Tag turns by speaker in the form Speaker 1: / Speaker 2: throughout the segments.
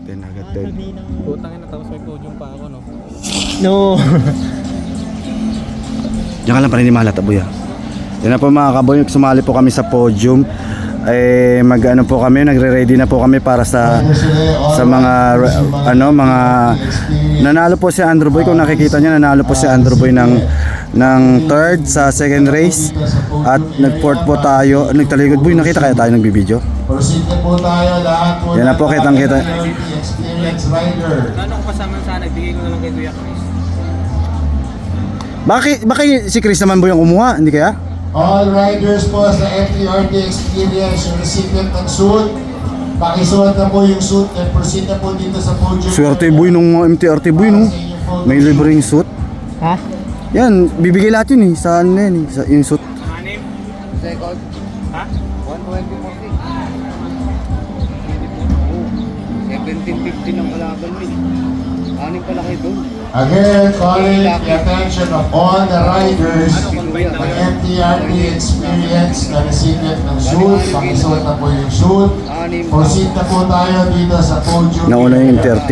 Speaker 1: natin agad doon.
Speaker 2: Putang ina, tapos may podium pa ako, no?
Speaker 1: No. Diyan ka lang pa rin ni Malat, Aboy. Yan na po mga kaboy, sumali po kami sa podium. Mag-ano po kami, nagre-ready na po kami para sa mga mga nanalo po si Andrew Boy. Kung nakikita niyo, nanalo po si Andrew Boy ng third sa second race at nag-fourth po tayo. Nagtaligod Boy, nakita kaya tayo nagbibideo?
Speaker 3: Proceed na po tayo lahat po.
Speaker 1: Yan na po, kitang-kita.
Speaker 3: Experience rider.
Speaker 2: Ano ko kasama sana, ibigay ko na lang kay Kuya Chris.
Speaker 1: Bakit si Chris naman Boy ang kumuha? Hindi kaya?
Speaker 3: All riders po sa FTRT Experience, yung recipient ng suit, pakisuot na po yung suit and proceed na po dito sa podium.
Speaker 1: Swerte Boy nung MTRT Boy, no? May libreng suit.
Speaker 2: Ha?
Speaker 1: Yan, bibigay lahat yun eh. Saan na yan eh? Sa yung suit.
Speaker 2: Anim? Second? Ha? 120 17.50 ng kalaban mo. Anim pala kayo doon.
Speaker 3: Again, calling the attention of all the riders ng FTRT Experience na recipient ng suit, pakisuot na po yung suit. Proceed na po tayo dito sa podium.
Speaker 1: Nauna yung MTRT.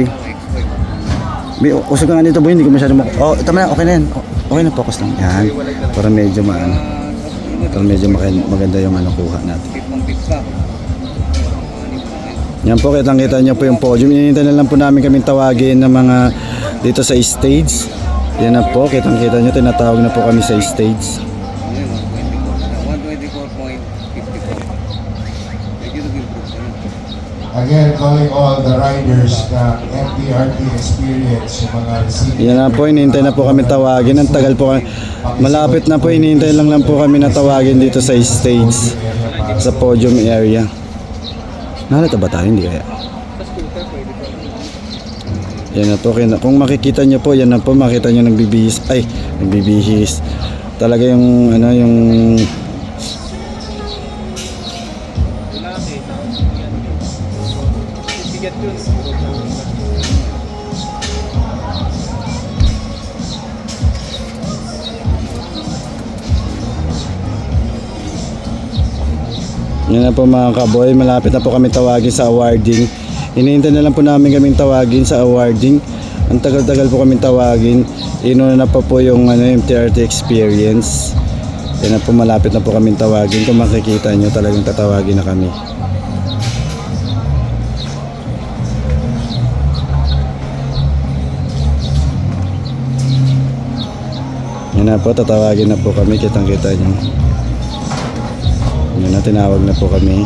Speaker 1: Usog ka nga dito Boy, hindi ko masyado oh, tama na, okay na yan. Okay na, focus lang. Yan. Para medyo para medyo maganda yung kuha natin. Yan po, kitang-kita nyo po yung podium. Inintay na lang po namin kaming tawagin ng mga dito sa stage. Yan na po, kitang-kita nyo, tinatawag na po kami sa stage.
Speaker 2: 124.54.
Speaker 3: Again, calling all the riders na FTRT Experience, yung mga recipient.
Speaker 1: Yan na po, inintay na po kami tawagin. Ang tagal po, malapit na po, inintay lang po kami na tawagin dito sa stage, sa podium area. Nalata ba tayo? Hindi kaya. Yan na po, kung makikita nyo po, yan na po, makita nyo nagbibihis. Ay, nagbibihis. Talaga yung, yung
Speaker 2: Bigat yun.
Speaker 1: yan na po mga kaboy, malapit na po kami tawagin sa awarding. Hinihintay na lang po namin kaming tawagin sa awarding. Ang tagal-tagal po kaming tawagin. Inuna na pa po yung MTRT Experience. Yan na po, malapit na po kaming tawagin. Kung makikita nyo, talagang tatawagin na kami. Yan na po, tatawagin na po kami. Kitang-kita nyo. Yun na, tinawag na po kami.